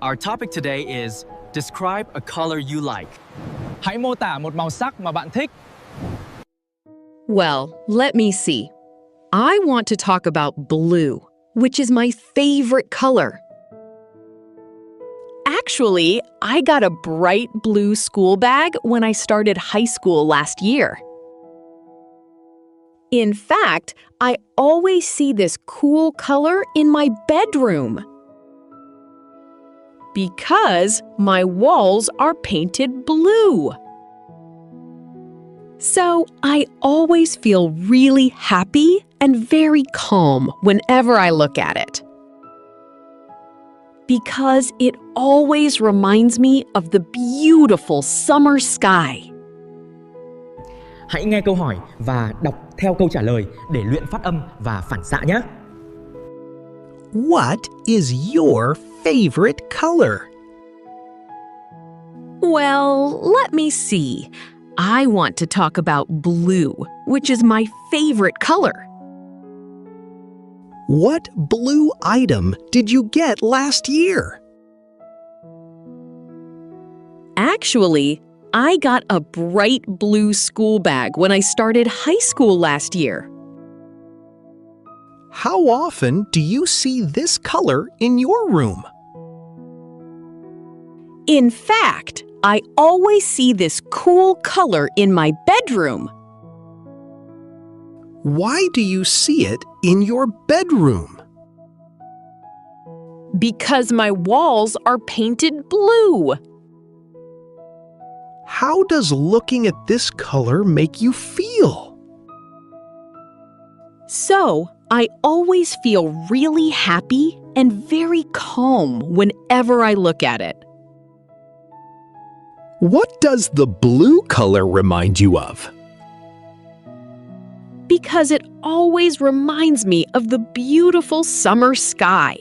Our topic today is describe a color you like. Hãy mô tả một màu sắc mà bạn thích. Well, let me see. I want to talk about blue, which is my favorite color. Actually, I got a bright blue school bag when I started high school last year. In fact, I always see this cool color in my bedroom because my walls are painted blue. So I always feel really happy and very calm whenever I look at it. Because it always reminds me of the beautiful summer sky. Hãy nghe câu hỏi và đọc theo câu trả lời để luyện phát âm và phản xạ nhé. What is your favorite color? Well, let me see. I want to talk about blue, which is my favorite color. What blue item did you get last year? Actually, I got a bright blue school bag when I started high school last year. How often do you see this color in your room? In fact, I always see this cool color in my bedroom. Why do you see it in your bedroom? Because my walls are painted blue. How does looking at this color make you feel? So, I always feel really happy and very calm whenever I look at it. What does the blue color remind you of? Because it always reminds me of the beautiful summer sky.